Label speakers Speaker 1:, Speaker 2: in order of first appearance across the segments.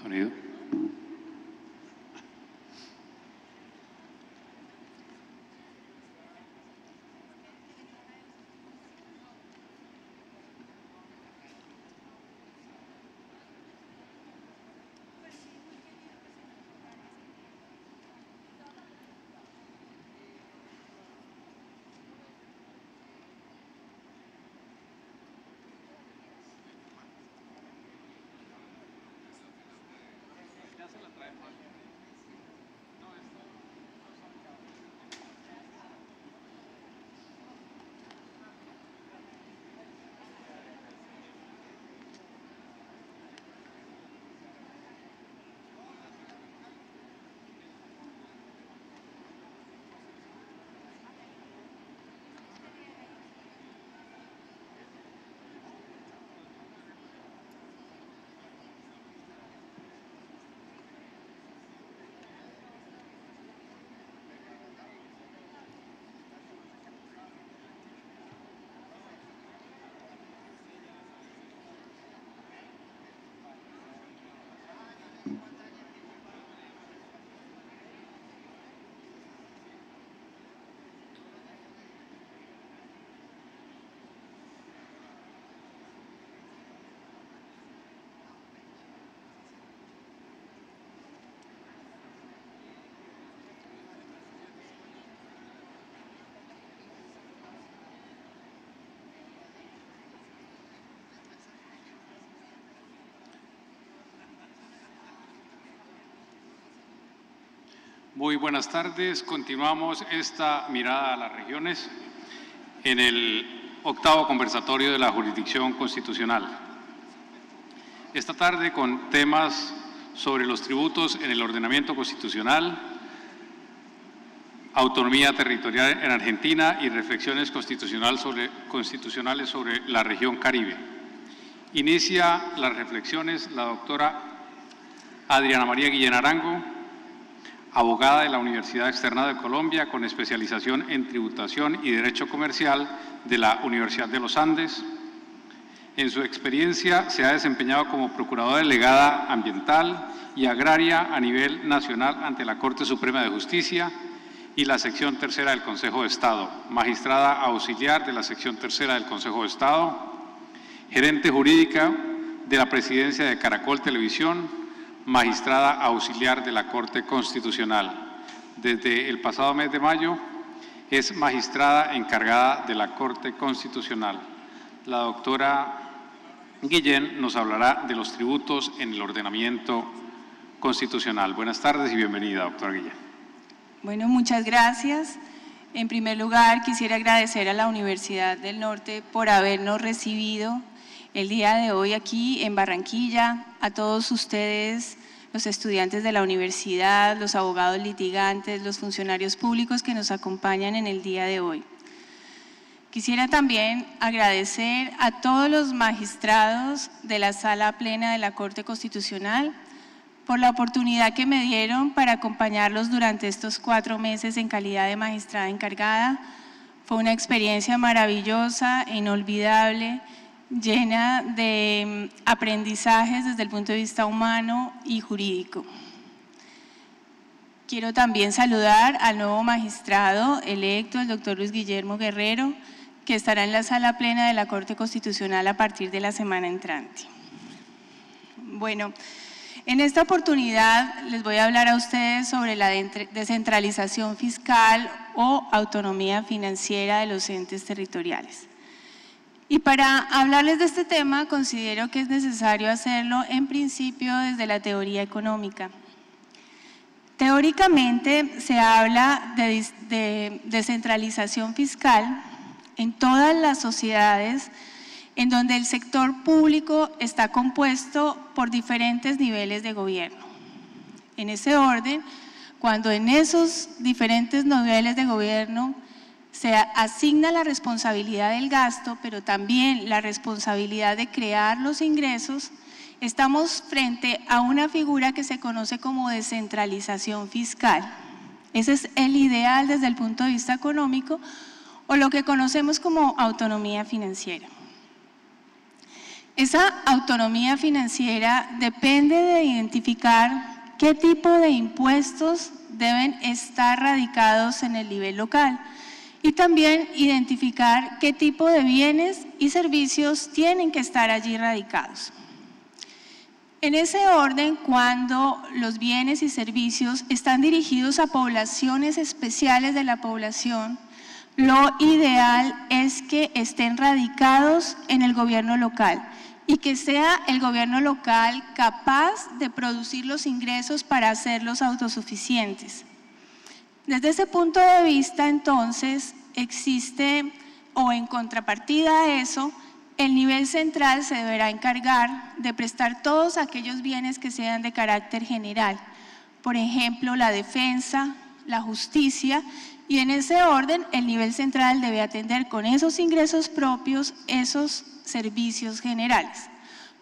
Speaker 1: Sonido. Muy buenas tardes. Continuamos esta mirada a las regiones en el octavo conversatorio de la jurisdicción constitucional. Esta tarde con temas sobre los tributos en el ordenamiento constitucional, autonomía territorial en Argentina y reflexiones constitucionales sobre la región Caribe. Inicia las reflexiones la doctora Adriana María Guillén Arango, abogada de la Universidad Externada de Colombia con especialización en tributación y derecho comercial de la Universidad de los Andes. En su experiencia se ha desempeñado como procuradora delegada ambiental y agraria a nivel nacional ante la Corte Suprema de Justicia y la sección tercera del Consejo de Estado, magistrada auxiliar de la sección tercera del Consejo de Estado, gerente jurídica de la presidencia de Caracol Televisión, magistrada auxiliar de la Corte Constitucional. Desde el pasado mes de mayo es magistrada encargada de la Corte Constitucional. La doctora Guillén nos hablará de los tributos en el ordenamiento constitucional. Buenas tardes y bienvenida, doctora Guillén.
Speaker 2: Bueno, muchas gracias. En primer lugar, quisiera agradecer a la Universidad del Norte por habernos recibido el día de hoy aquí en Barranquilla, a todos ustedes, los estudiantes de la universidad, los abogados litigantes, los funcionarios públicos que nos acompañan en el día de hoy. Quisiera también agradecer a todos los magistrados de la Sala Plena de la Corte Constitucional por la oportunidad que me dieron para acompañarlos durante estos 4 meses en calidad de magistrada encargada. Fue una experiencia maravillosa, inolvidable, llena de aprendizajes desde el punto de vista humano y jurídico. Quiero también saludar al nuevo magistrado electo, el doctor Luis Guillermo Guerrero, que estará en la Sala Plena de la Corte Constitucional a partir de la semana entrante. Bueno, en esta oportunidad les voy a hablar a ustedes sobre la descentralización fiscal o autonomía financiera de los entes territoriales. Y para hablarles de este tema, considero que es necesario hacerlo en principio desde la teoría económica. Teóricamente se habla de descentralización fiscal en todas las sociedades en donde el sector público está compuesto por diferentes niveles de gobierno. En ese orden, cuando en esos diferentes niveles de gobierno se asigna la responsabilidad del gasto, pero también la responsabilidad de crear los ingresos, estamos frente a una figura que se conoce como descentralización fiscal. Ese es el ideal desde el punto de vista económico o lo que conocemos como autonomía financiera. Esa autonomía financiera depende de identificar qué tipo de impuestos deben estar radicados en el nivel local y también identificar qué tipo de bienes y servicios tienen que estar allí radicados. En ese orden, cuando los bienes y servicios están dirigidos a poblaciones especiales de la población, lo ideal es que estén radicados en el gobierno local y que sea el gobierno local capaz de producir los ingresos para hacerlos autosuficientes. Desde ese punto de vista, entonces, existe, o en contrapartida a eso, el nivel central se deberá encargar de prestar todos aquellos bienes que sean de carácter general, por ejemplo, la defensa, la justicia, y en ese orden el nivel central debe atender con esos ingresos propios esos servicios generales.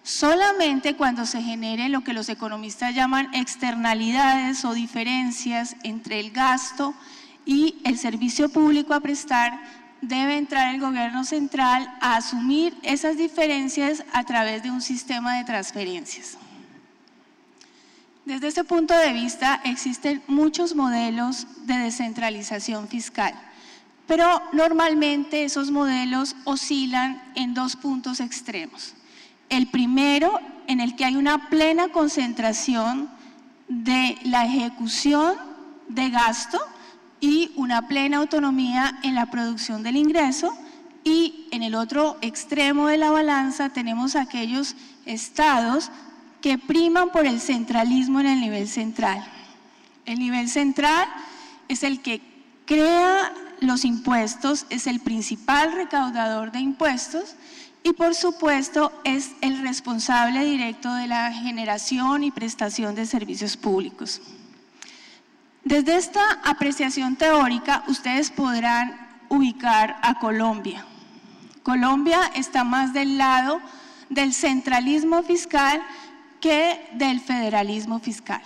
Speaker 2: Solamente cuando se genere lo que los economistas llaman externalidades o diferencias entre el gasto y el servicio público a prestar, debe entrar el gobierno central a asumir esas diferencias a través de un sistema de transferencias. Desde este punto de vista existen muchos modelos de descentralización fiscal, pero normalmente esos modelos oscilan en dos puntos extremos. El primero, en el que hay una plena concentración de la ejecución de gasto y una plena autonomía en la producción del ingreso, y en el otro extremo de la balanza tenemos aquellos estados que priman por el centralismo en el nivel central. El nivel central es el que crea los impuestos, es el principal recaudador de impuestos y por supuesto es el responsable directo de la generación y prestación de servicios públicos. Desde esta apreciación teórica, ustedes podrán ubicar a Colombia. Colombia está más del lado del centralismo fiscal que del federalismo fiscal.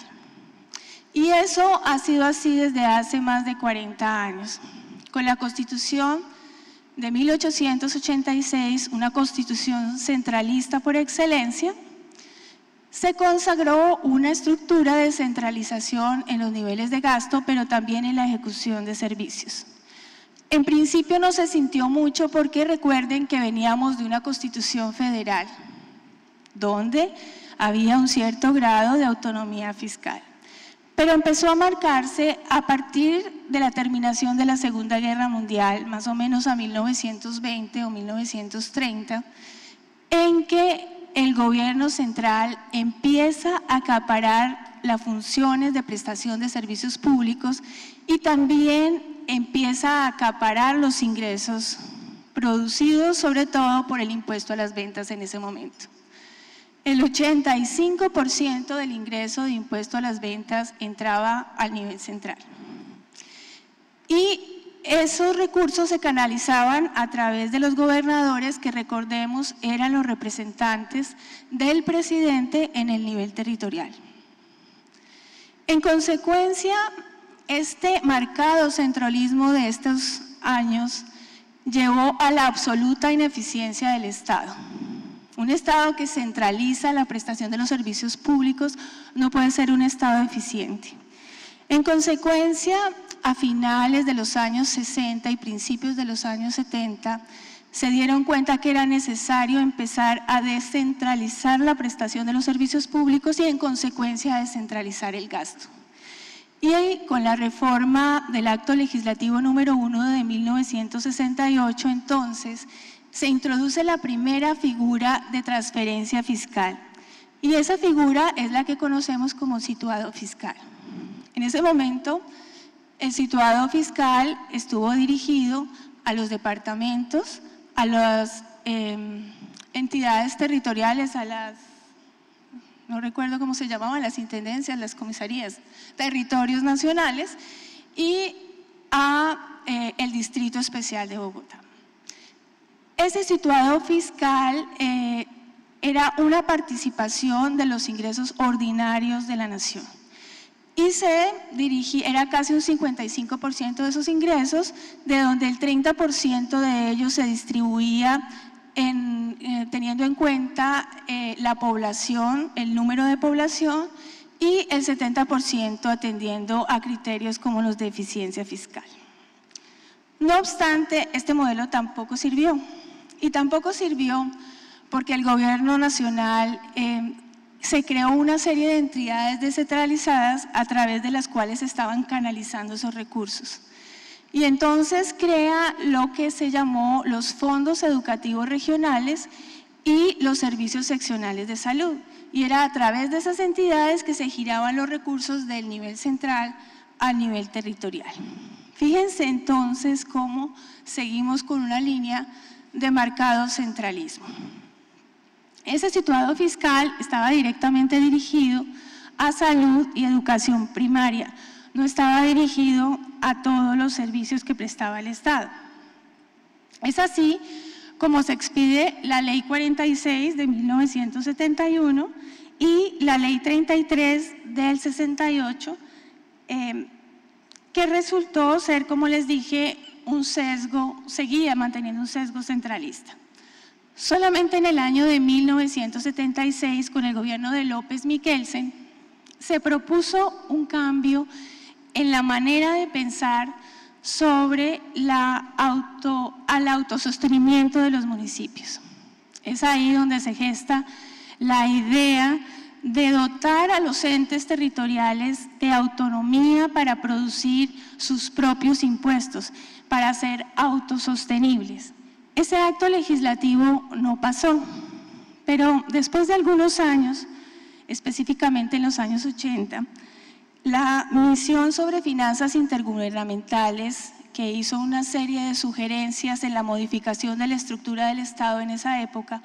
Speaker 2: Y eso ha sido así desde hace más de 40 años. Con la Constitución de 1886, una constitución centralista por excelencia, se consagró una estructura de centralización en los niveles de gasto, pero también en la ejecución de servicios. En principio no se sintió mucho porque recuerden que veníamos de una constitución federal, donde había un cierto grado de autonomía fiscal. Pero empezó a marcarse a partir de la terminación de la Segunda Guerra Mundial, más o menos a 1920 o 1930, en que el gobierno central empieza a acaparar las funciones de prestación de servicios públicos y también empieza a acaparar los ingresos producidos sobre todo por el impuesto a las ventas en ese momento. El 85% del ingreso de impuesto a las ventas entraba al nivel central. Y esos recursos se canalizaban a través de los gobernadores, que recordemos eran los representantes del presidente en el nivel territorial. En consecuencia, este marcado centralismo de estos años llevó a la absoluta ineficiencia del Estado. Un Estado que centraliza la prestación de los servicios públicos no puede ser un Estado eficiente. En consecuencia, a finales de los años 60 y principios de los años 70, se dieron cuenta que era necesario empezar a descentralizar la prestación de los servicios públicos y en consecuencia a descentralizar el gasto. Y ahí, con la reforma del Acto Legislativo número 1 de 1968, entonces, se introduce la primera figura de transferencia fiscal. Y esa figura es la que conocemos como situado fiscal. En ese momento, el situado fiscal estuvo dirigido a los departamentos, a las entidades territoriales, a las, no recuerdo cómo se llamaban, las intendencias, las comisarías, territorios nacionales y a el Distrito Especial de Bogotá. Ese situado fiscal era una participación de los ingresos ordinarios de la nación. Y era casi un 55% de esos ingresos, de donde el 30% de ellos se distribuía teniendo en cuenta la población, el número de población, y el 70% atendiendo a criterios como los de eficiencia fiscal. No obstante, este modelo tampoco sirvió, y tampoco sirvió porque el gobierno nacional se creó una serie de entidades descentralizadas a través de las cuales estaban canalizando esos recursos. Y entonces crea lo que se llamó los fondos educativos regionales y los servicios seccionales de salud. Y era a través de esas entidades que se giraban los recursos del nivel central al nivel territorial. Fíjense entonces cómo seguimos con una línea de marcado centralismo. Ese situado fiscal estaba directamente dirigido a salud y educación primaria, no estaba dirigido a todos los servicios que prestaba el Estado. Es así como se expide la Ley 46 de 1971 y la Ley 33 del 68, que resultó ser, como les dije, un sesgo, seguía manteniendo un sesgo centralista. Solamente en el año de 1976, con el gobierno de López Miquelsen, se propuso un cambio en la manera de pensar sobre el autosostenimiento de los municipios. Es ahí donde se gesta la idea de dotar a los entes territoriales de autonomía para producir sus propios impuestos, para ser autosostenibles. Ese acto legislativo no pasó, pero después de algunos años, específicamente en los años 80, la Misión sobre Finanzas Intergubernamentales, que hizo una serie de sugerencias en la modificación de la estructura del Estado en esa época,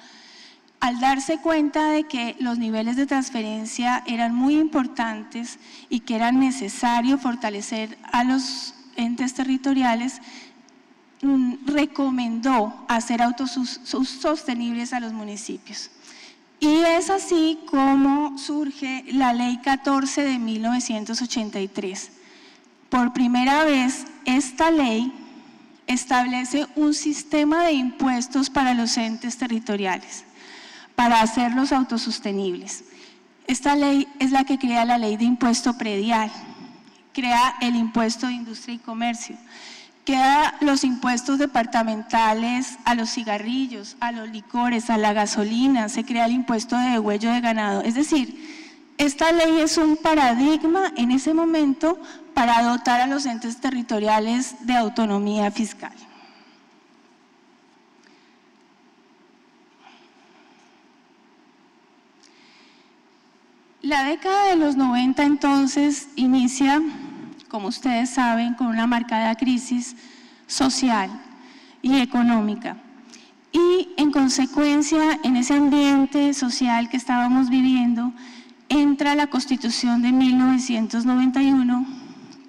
Speaker 2: al darse cuenta de que los niveles de transferencia eran muy importantes y que era necesario fortalecer a los entes territoriales, recomendó hacer autosostenibles a los municipios. Y es así como surge la Ley 14 de 1983. Por primera vez, esta ley establece un sistema de impuestos para los entes territoriales, para hacerlos autosostenibles. Esta ley es la que crea la Ley de Impuesto Predial, crea el Impuesto de Industria y Comercio, crea los impuestos departamentales a los cigarrillos, a los licores, a la gasolina, se crea el impuesto de degüello de ganado. Es decir, esta ley es un paradigma en ese momento para dotar a los entes territoriales de autonomía fiscal. La década de los 90 entonces inicia, como ustedes saben, con una marcada crisis social y económica. Y en consecuencia, en ese ambiente social que estábamos viviendo, entra la Constitución de 1991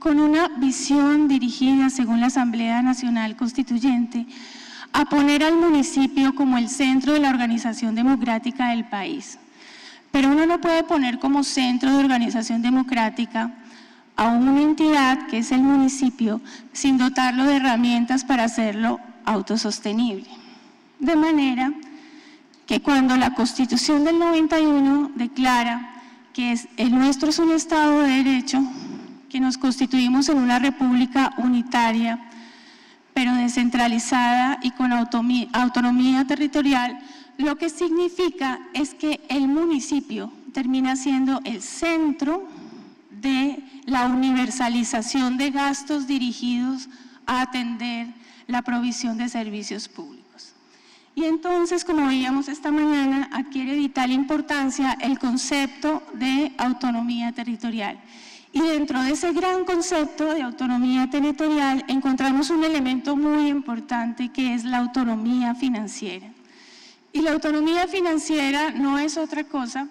Speaker 2: con una visión dirigida, según la Asamblea Nacional Constituyente, a poner al municipio como el centro de la organización democrática del país. Pero uno no puede poner como centro de organización democrática a una entidad que es el municipio sin dotarlo de herramientas para hacerlo autosostenible. De manera que cuando la Constitución del 91 declara que el nuestro es un Estado de Derecho, que nos constituimos en una república unitaria, pero descentralizada y con autonomía territorial, lo que significa es que el municipio termina siendo el centro de la universalización de gastos dirigidos a atender la provisión de servicios públicos. Y entonces, como veíamos esta mañana, adquiere vital importancia el concepto de autonomía territorial. Y dentro de ese gran concepto de autonomía territorial encontramos un elemento muy importante que es la autonomía financiera. Y la autonomía financiera no es otra cosa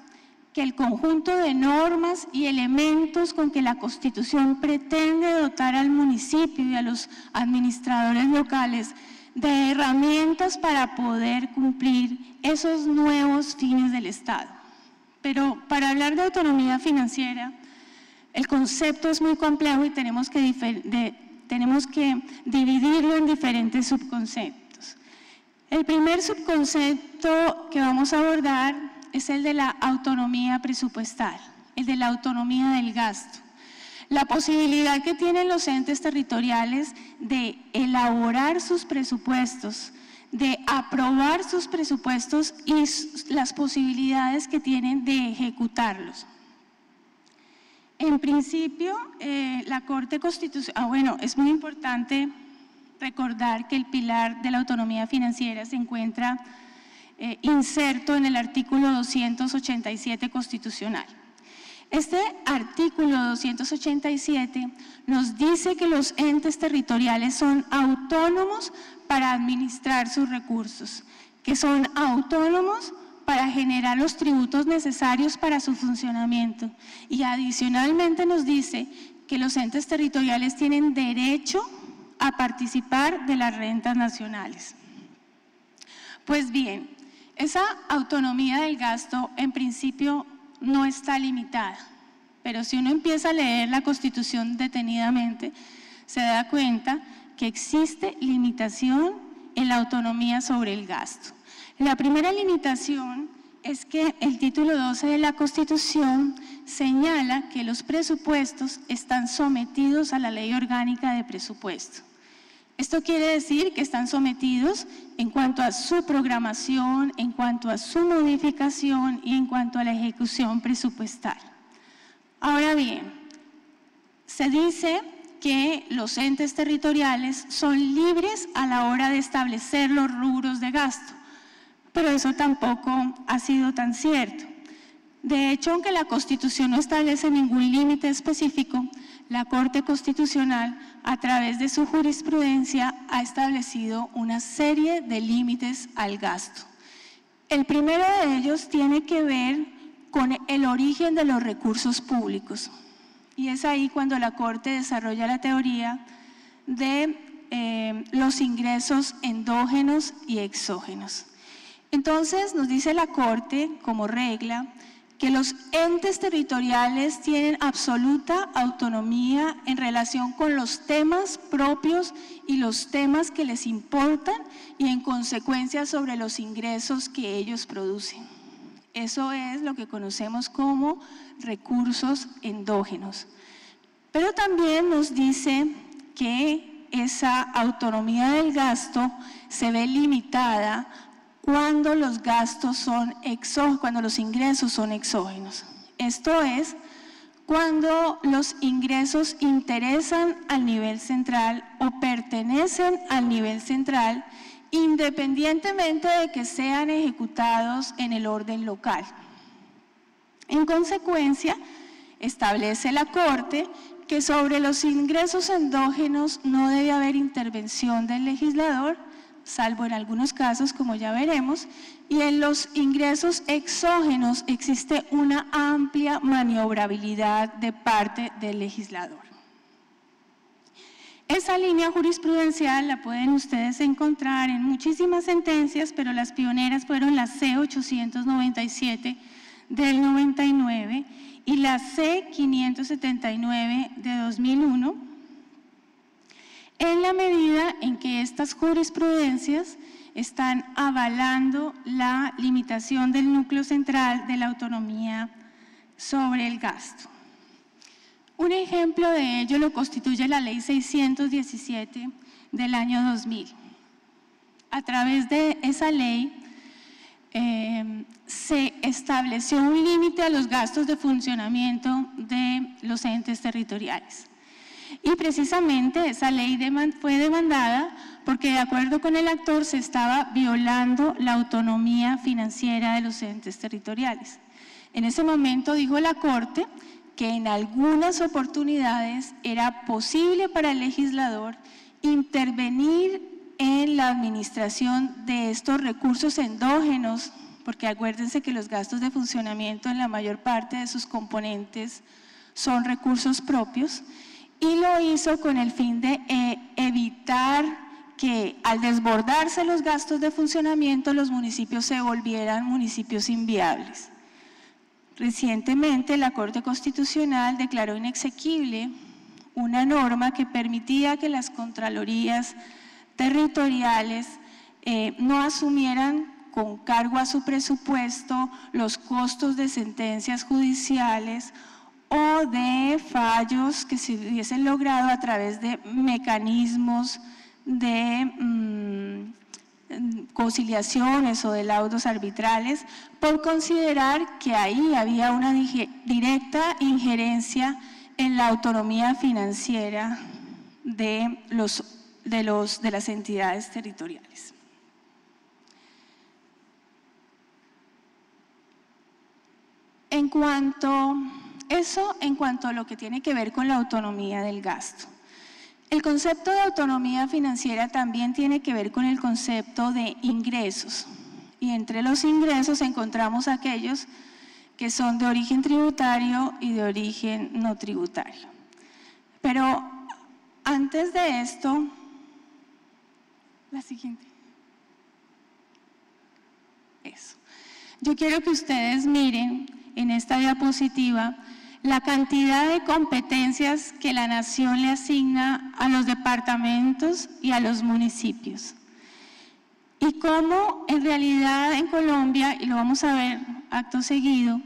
Speaker 2: que el conjunto de normas y elementos con que la Constitución pretende dotar al municipio y a los administradores locales de herramientas para poder cumplir esos nuevos fines del Estado. Pero para hablar de autonomía financiera, el concepto es muy complejo y tenemos que dividirlo en diferentes subconceptos. El primer subconcepto que vamos a abordar es el de la autonomía presupuestal, el de la autonomía del gasto. La posibilidad que tienen los entes territoriales de elaborar sus presupuestos, de aprobar sus presupuestos y las posibilidades que tienen de ejecutarlos. En principio, la Corte Constitucional, es muy importante recordar que el pilar de la autonomía financiera se encuentra inserto en el artículo 287 constitucional. Este artículo 287 nos dice que los entes territoriales son autónomos para administrar sus recursos, que son autónomos para generar los tributos necesarios para su funcionamiento y adicionalmente nos dice que los entes territoriales tienen derecho a participar de las rentas nacionales. Pues bien, esa autonomía del gasto en principio no está limitada, pero si uno empieza a leer la Constitución detenidamente, se da cuenta que existe limitación en la autonomía sobre el gasto. La primera limitación es que el título 12 de la Constitución señala que los presupuestos están sometidos a la Ley Orgánica de Presupuesto. Esto quiere decir que están sometidos en cuanto a su programación, en cuanto a su modificación y en cuanto a la ejecución presupuestal. Ahora bien, se dice que los entes territoriales son libres a la hora de establecer los rubros de gasto, pero eso tampoco ha sido tan cierto. De hecho, aunque la Constitución no establece ningún límite específico, la Corte Constitucional, a través de su jurisprudencia, ha establecido una serie de límites al gasto. El primero de ellos tiene que ver con el origen de los recursos públicos. Y es ahí cuando la Corte desarrolla la teoría de los ingresos endógenos y exógenos. Entonces, nos dice la Corte, como regla, que los entes territoriales tienen absoluta autonomía en relación con los temas propios y los temas que les importan y en consecuencia sobre los ingresos que ellos producen. Eso es lo que conocemos como recursos endógenos. Pero también nos dice que esa autonomía del gasto se ve limitada cuando los gastos son cuando los ingresos son exógenos. Esto es, cuando los ingresos interesan al nivel central o pertenecen al nivel central, independientemente de que sean ejecutados en el orden local. En consecuencia, establece la Corte que sobre los ingresos endógenos no debe haber intervención del legislador, salvo en algunos casos, como ya veremos, y en los ingresos exógenos existe una amplia maniobrabilidad de parte del legislador. Esa línea jurisprudencial la pueden ustedes encontrar en muchísimas sentencias, pero las pioneras fueron la C-897 del 99 y la C-579 de 2001, en la medida en que estas jurisprudencias están avalando la limitación del núcleo central de la autonomía sobre el gasto. Un ejemplo de ello lo constituye la Ley 617 del año 2000. A través de esa ley se estableció un límite a los gastos de funcionamiento de los entes territoriales. Y precisamente esa ley fue demandada porque de acuerdo con el actor se estaba violando la autonomía financiera de los entes territoriales. En ese momento dijo la Corte que en algunas oportunidades era posible para el legislador intervenir en la administración de estos recursos endógenos, porque acuérdense que los gastos de funcionamiento en la mayor parte de sus componentes son recursos propios, y lo hizo con el fin de evitar que al desbordarse los gastos de funcionamiento los municipios se volvieran municipios inviables. Recientemente la Corte Constitucional declaró inexequible una norma que permitía que las contralorías territoriales no asumieran con cargo a su presupuesto los costos de sentencias judiciales o de fallos que se hubiesen logrado a través de mecanismos de conciliaciones o de laudos arbitrales, por considerar que ahí había una directa injerencia en la autonomía financiera de las entidades territoriales. En cuanto a lo que tiene que ver con la autonomía del gasto. El concepto de autonomía financiera también tiene que ver con el concepto de ingresos. Y entre los ingresos encontramos aquellos que son de origen tributario y de origen no tributario. Pero antes de esto, la siguiente. Eso. Yo quiero que ustedes miren en esta diapositiva la cantidad de competencias que la nación le asigna a los departamentos y a los municipios. Y cómo en realidad en Colombia, y lo vamos a ver acto seguido,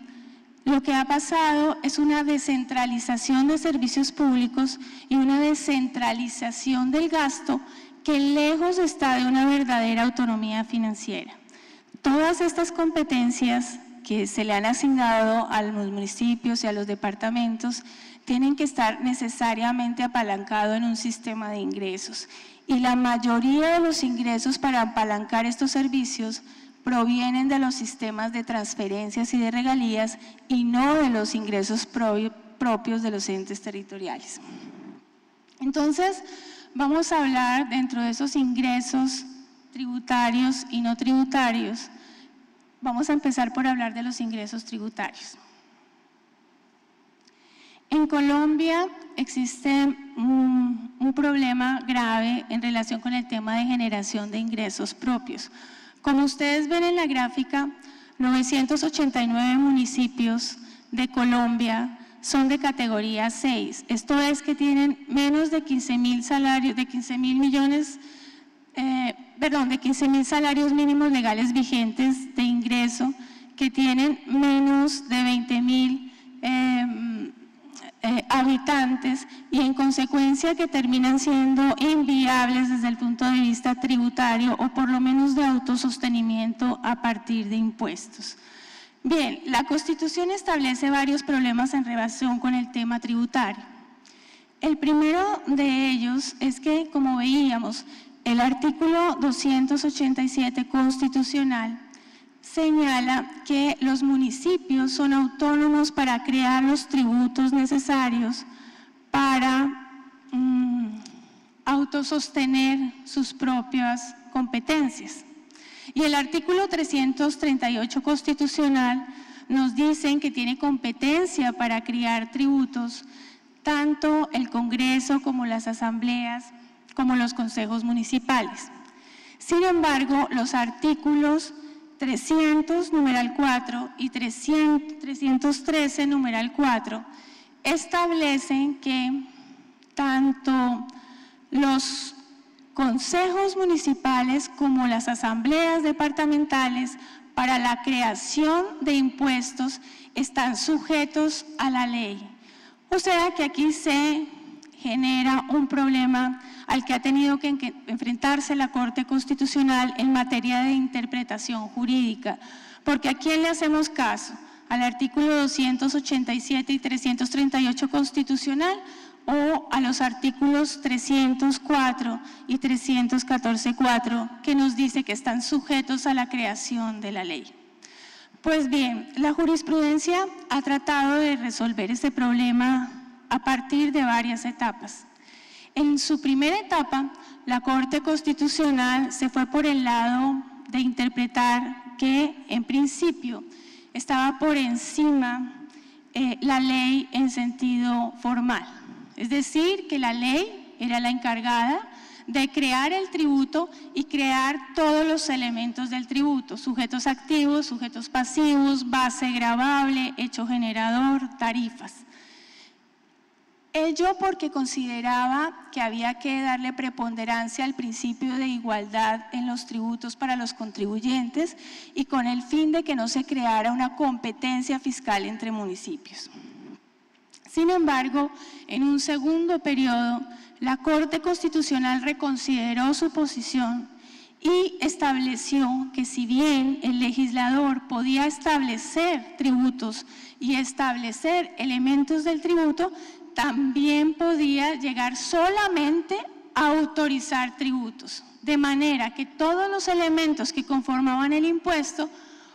Speaker 2: lo que ha pasado es una descentralización de servicios públicos y una descentralización del gasto que lejos está de una verdadera autonomía financiera. Todas estas competencias que se le han asignado a los municipios y a los departamentos tienen que estar necesariamente apalancados en un sistema de ingresos. Y la mayoría de los ingresos para apalancar estos servicios provienen de los sistemas de transferencias y de regalías y no de los ingresos propios de los entes territoriales. Entonces, vamos a hablar dentro de esos ingresos tributarios y no tributarios. Vamos a empezar por hablar de los ingresos tributarios. En Colombia existe un problema grave en relación con el tema de generación de ingresos propios. Como ustedes ven en la gráfica, 989 municipios de Colombia son de categoría 6. Esto es que tienen menos de 15.000 salarios, de 15.000 salarios mínimos legales vigentes de ingreso, que tienen menos de 20.000 habitantes y en consecuencia que terminan siendo inviables desde el punto de vista tributario o por lo menos de autosostenimiento a partir de impuestos. Bien, la Constitución establece varios problemas en relación con el tema tributario. El primero de ellos es que, como veíamos, el artículo 287 constitucional señala que los municipios son autónomos para crear los tributos necesarios para autosostener sus propias competencias. Y el artículo 338 constitucional nos dice que tiene competencia para crear tributos tanto el Congreso como las asambleas, como los consejos municipales. Sin embargo, los artículos 300, numeral 4 y 313, numeral 4, establecen que tanto los consejos municipales como las asambleas departamentales para la creación de impuestos están sujetos a la ley. O sea que aquí se genera un problema al que ha tenido que enfrentarse la Corte Constitucional en materia de interpretación jurídica, porque ¿a quién le hacemos caso? ¿Al artículo 287 y 338 constitucional o a los artículos 304 y 314.4 que nos dice que están sujetos a la creación de la ley? Pues bien, la jurisprudencia ha tratado de resolver este problema a partir de varias etapas. En su primera etapa, la Corte Constitucional se fue por el lado de interpretar que, en principio, estaba por encima la ley en sentido formal. Es decir, que la ley era la encargada de crear el tributo y crear todos los elementos del tributo: sujetos activos, sujetos pasivos, base gravable, hecho generador, tarifas. Ello porque consideraba que había que darle preponderancia al principio de igualdad en los tributos para los contribuyentes y con el fin de que no se creara una competencia fiscal entre municipios. Sin embargo, en un segundo periodo, la Corte Constitucional reconsideró su posición y estableció que si bien el legislador podía establecer tributos y establecer elementos del tributo, también podía llegar solamente a autorizar tributos, de manera que todos los elementos que conformaban el impuesto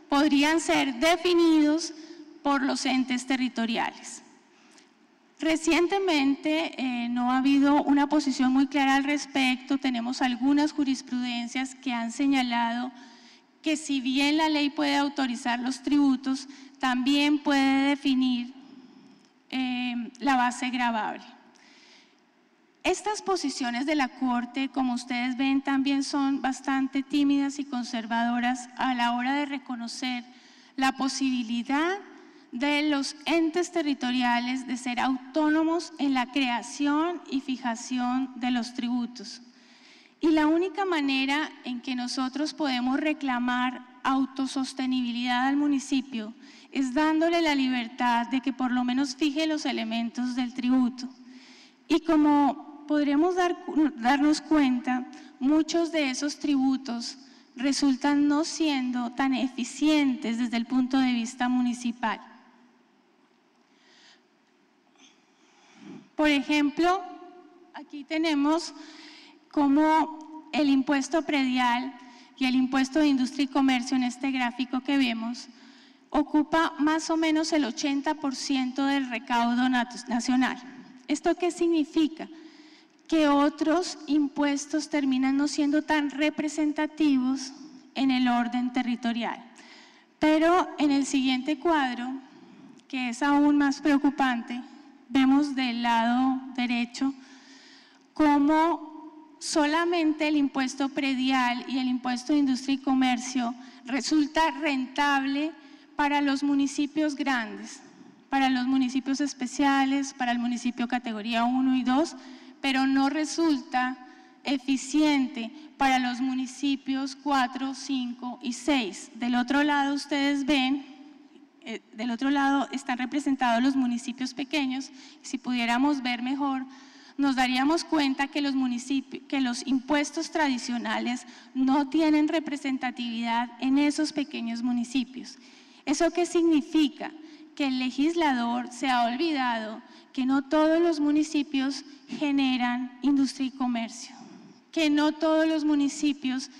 Speaker 2: podrían ser definidos por los entes territoriales. Recientemente no ha habido una posición muy clara al respecto. Tenemos algunas jurisprudencias que han señalado que si bien la ley puede autorizar los tributos, también puede definir la base gravable. Estas posiciones de la Corte, como ustedes ven, también son bastante tímidas y conservadoras a la hora de reconocer la posibilidad de los entes territoriales de ser autónomos en la creación y fijación de los tributos. Y la única manera en que nosotros podemos reclamar autosostenibilidad al municipio es dándole la libertad de que por lo menos fije los elementos del tributo. Y como podremos darnos cuenta, muchos de esos tributos resultan no siendo tan eficientes desde el punto de vista municipal. Por ejemplo, aquí tenemos como el impuesto predial y el impuesto de industria y comercio en este gráfico que vemos ocupa más o menos el 80% del recaudo nacional. ¿Esto qué significa? Que otros impuestos terminan no siendo tan representativos en el orden territorial. Pero en el siguiente cuadro, que es aún más preocupante, vemos del lado derecho cómo solamente el impuesto predial y el impuesto de industria y comercio resulta rentable para los municipios grandes, para los municipios especiales, para el municipio categoría 1 y 2, pero no resulta eficiente para los municipios 4, 5 y 6. Del otro lado ustedes ven, del otro lado están representados los municipios pequeños. Si pudiéramos ver mejor, nos daríamos cuenta que los impuestos tradicionales no tienen representatividad en esos pequeños municipios. ¿Eso qué significa? Que el legislador se ha olvidado que no todos los municipios generan industria y comercio, que no todos los municipios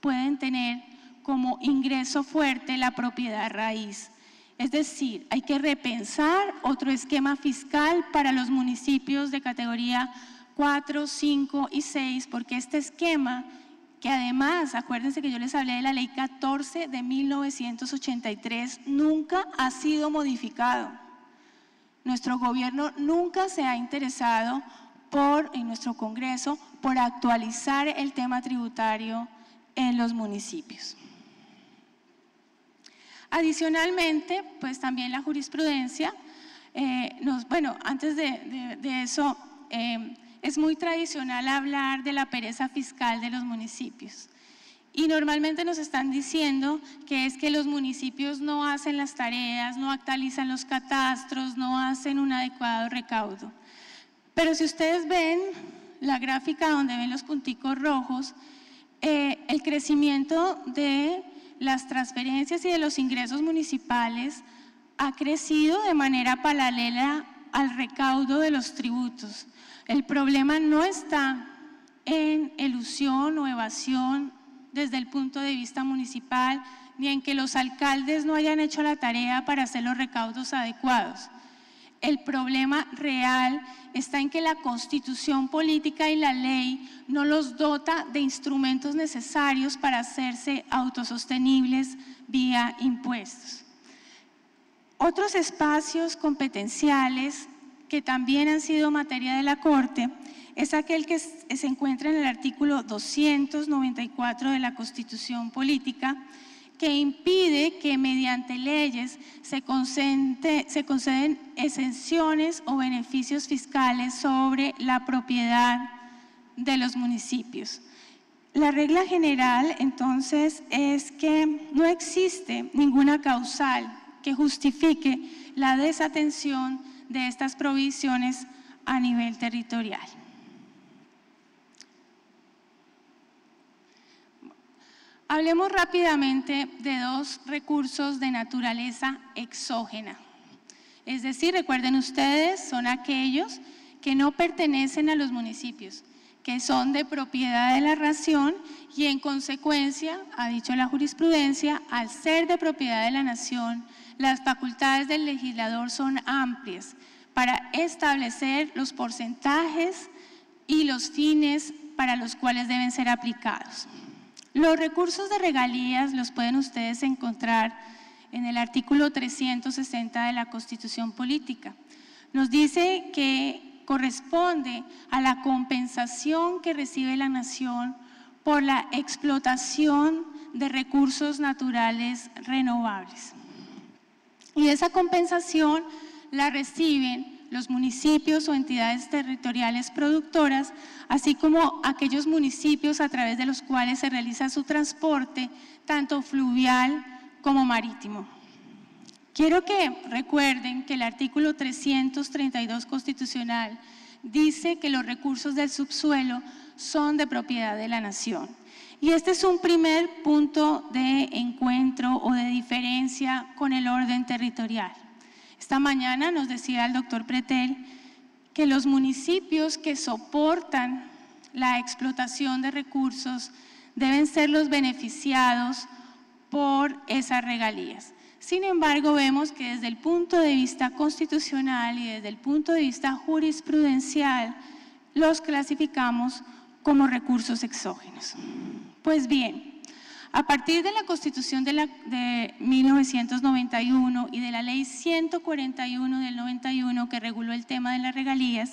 Speaker 2: pueden tener como ingreso fuerte la propiedad raíz. Es decir, hay que repensar otro esquema fiscal para los municipios de categoría 4, 5 y 6, porque este esquema, que además, acuérdense que yo les hablé de la Ley 14 de 1983, nunca ha sido modificado. Nuestro gobierno nunca se ha interesado en nuestro Congreso, por actualizar el tema tributario en los municipios. Adicionalmente, pues también la jurisprudencia, antes de eso, es muy tradicional hablar de la pereza fiscal de los municipios. Y normalmente nos están diciendo que es que los municipios no hacen las tareas, no actualizan los catastros, no hacen un adecuado recaudo. Pero si ustedes ven la gráfica donde ven los punticos rojos, el crecimiento de las transferencias y de los ingresos municipales ha crecido de manera paralela al recaudo de los tributos. El problema no está en elusión o evasión desde el punto de vista municipal, ni en que los alcaldes no hayan hecho la tarea para hacer los recaudos adecuados. El problema real está en que la Constitución política y la ley no los dota de instrumentos necesarios para hacerse autosostenibles vía impuestos. Otros espacios competenciales que también han sido materia de la Corte es aquel que se encuentra en el artículo 294 de la Constitución política, que impide que mediante leyes se conceden exenciones o beneficios fiscales sobre la propiedad de los municipios. La regla general, entonces, es que no existe ninguna causal que justifique la desatención de estas provisiones a nivel territorial. Hablemos rápidamente de dos recursos de naturaleza exógena. Es decir, recuerden ustedes, son aquellos que no pertenecen a los municipios, que son de propiedad de la nación y en consecuencia, ha dicho la jurisprudencia, al ser de propiedad de la nación, las facultades del legislador son amplias para establecer los porcentajes y los fines para los cuales deben ser aplicados. Los recursos de regalías los pueden ustedes encontrar en el artículo 360 de la Constitución Política. Nos dice que corresponde a la compensación que recibe la nación por la explotación de recursos naturales renovables. Y esa compensación la reciben los municipios o entidades territoriales productoras, así como aquellos municipios a través de los cuales se realiza su transporte, tanto fluvial como marítimo. Quiero que recuerden que el artículo 332 constitucional dice que los recursos del subsuelo son de propiedad de la nación. Y este es un primer punto de encuentro o de diferencia con el orden territorial. Esta mañana nos decía el doctor Pretel que los municipios que soportan la explotación de recursos deben ser los beneficiados por esas regalías. Sin embargo, vemos que desde el punto de vista constitucional y desde el punto de vista jurisprudencial, los clasificamos como recursos exógenos. Pues bien, a partir de la Constitución de 1991 y de la Ley 141 del 91 que reguló el tema de las regalías,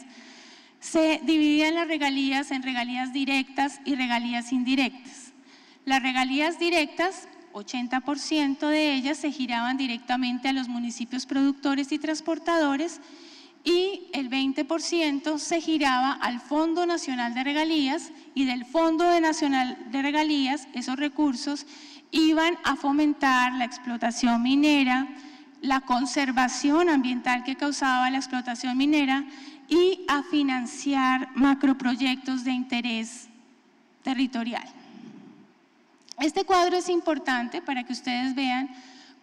Speaker 2: se dividían las regalías en regalías directas y regalías indirectas. Las regalías directas, 80% de ellas se giraban directamente a los municipios productores y transportadores y el 20% se giraba al Fondo Nacional de Regalías y del Fondo Nacional de Regalías esos recursos iban a fomentar la explotación minera, la conservación ambiental que causaba la explotación minera y a financiar macroproyectos de interés territorial. Este cuadro es importante para que ustedes vean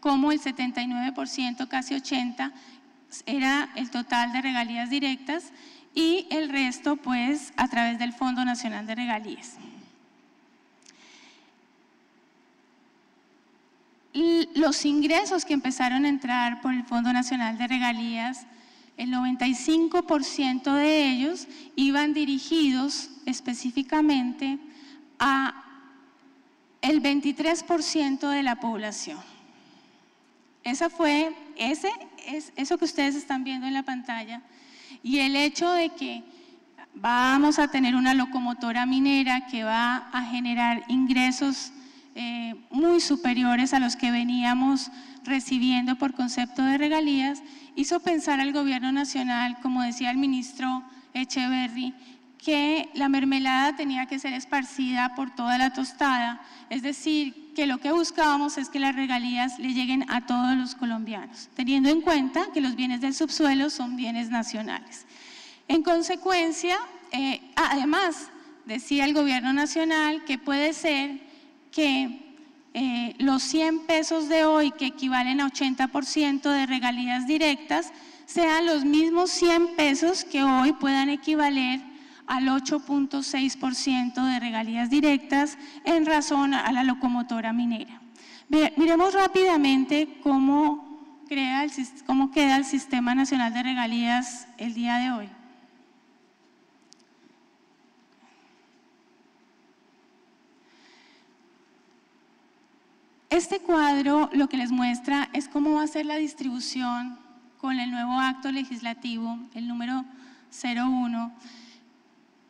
Speaker 2: cómo el 79%, casi 80%, era el total de regalías directas y el resto pues a través del Fondo Nacional de Regalías. Los ingresos que empezaron a entrar por el Fondo Nacional de Regalías, el 95% de ellos iban dirigidos específicamente a el 23% de la población. Eso que ustedes están viendo en la pantalla y el hecho de que vamos a tener una locomotora minera que va a generar ingresos muy superiores a los que veníamos recibiendo por concepto de regalías, hizo pensar al gobierno nacional, como decía el ministro Echeverry, que la mermelada tenía que ser esparcida por toda la tostada, es decir, que lo que buscábamos es que las regalías le lleguen a todos los colombianos, teniendo en cuenta que los bienes del subsuelo son bienes nacionales. En consecuencia, además, decía el gobierno nacional que puede ser que los 100 pesos de hoy, que equivalen a 80% de regalías directas, sean los mismos 100 pesos que hoy puedan equivaler al 8.6% de regalías directas en razón a la locomotora minera. Miremos rápidamente cómo queda el Sistema Nacional de Regalías el día de hoy. Este cuadro lo que les muestra es cómo va a ser la distribución con el nuevo acto legislativo, el número 01,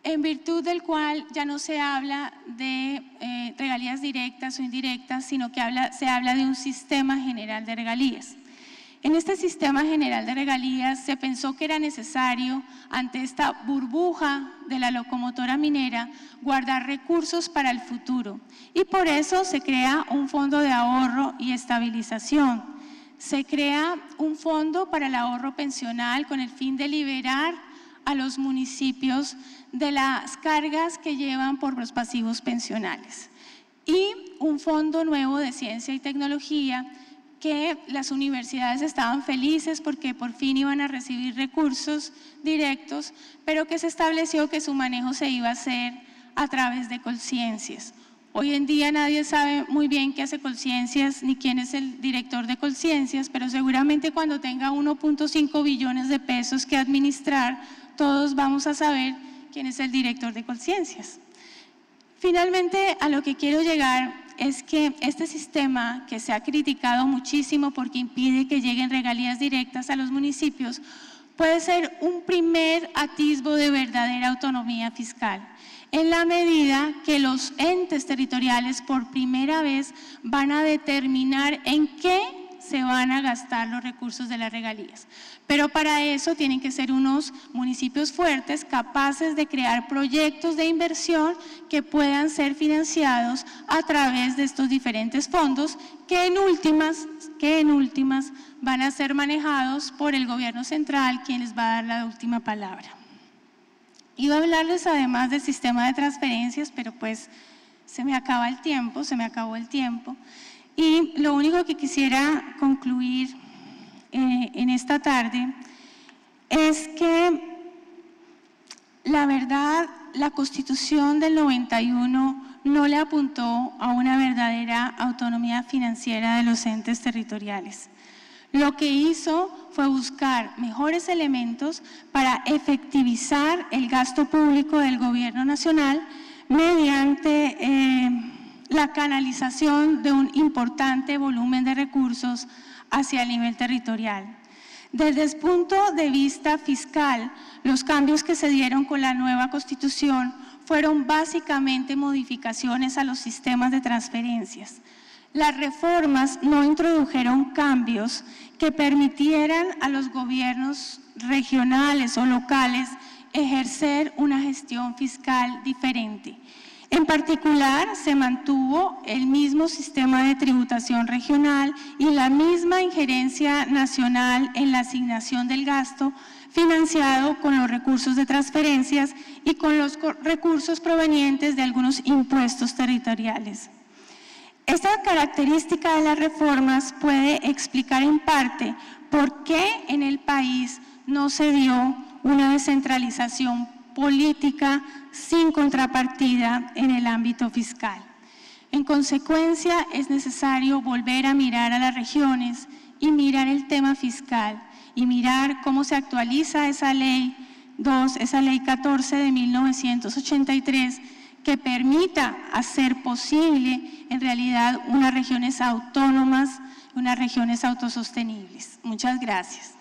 Speaker 2: en virtud del cual ya no se habla de regalías directas o indirectas, sino que se habla de un sistema general de regalías. En este sistema general de regalías se pensó que era necesario, ante esta burbuja de la locomotora minera, guardar recursos para el futuro, y por eso se crea un fondo de ahorro y estabilización. Se crea un fondo para el ahorro pensional con el fin de liberar a los municipios de las cargas que llevan por los pasivos pensionales. Y un fondo nuevo de ciencia y tecnología que las universidades estaban felices porque por fin iban a recibir recursos directos, pero que se estableció que su manejo se iba a hacer a través de Colciencias. Hoy en día nadie sabe muy bien qué hace Colciencias ni quién es el director de Colciencias, pero seguramente cuando tenga 1.5 billones de pesos que administrar, todos vamos a saber quién es el director de Colciencias. Finalmente, a lo que quiero llegar es que este sistema, que se ha criticado muchísimo porque impide que lleguen regalías directas a los municipios, puede ser un primer atisbo de verdadera autonomía fiscal, en la medida que los entes territoriales por primera vez van a determinar en qué se van a gastar los recursos de las regalías. Pero para eso tienen que ser unos municipios fuertes, capaces de crear proyectos de inversión que puedan ser financiados a través de estos diferentes fondos que en últimas van a ser manejados por el gobierno central, quien les va a dar la última palabra. Iba a hablarles además del sistema de transferencias, pero pues se me acabó el tiempo. Y lo único que quisiera concluir en esta tarde es que la verdad, la Constitución del 91 no le apuntó a una verdadera autonomía financiera de los entes territoriales. Lo que hizo fue buscar mejores elementos para efectivizar el gasto público del gobierno nacional mediante la canalización de un importante volumen de recursos hacia el nivel territorial. Desde el punto de vista fiscal, los cambios que se dieron con la nueva Constitución fueron básicamente modificaciones a los sistemas de transferencias. Las reformas no introdujeron cambios que permitieran a los gobiernos regionales o locales ejercer una gestión fiscal diferente. En particular, se mantuvo el mismo sistema de tributación regional y la misma injerencia nacional en la asignación del gasto financiado con los recursos de transferencias y con los recursos provenientes de algunos impuestos territoriales. Esta característica de las reformas puede explicar en parte por qué en el país no se dio una descentralización política sin contrapartida en el ámbito fiscal. En consecuencia, es necesario volver a mirar a las regiones y mirar el tema fiscal y mirar cómo se actualiza esa ley 14 de 1983, que permita hacer posible en realidad unas regiones autónomas, unas regiones autosostenibles. Muchas gracias.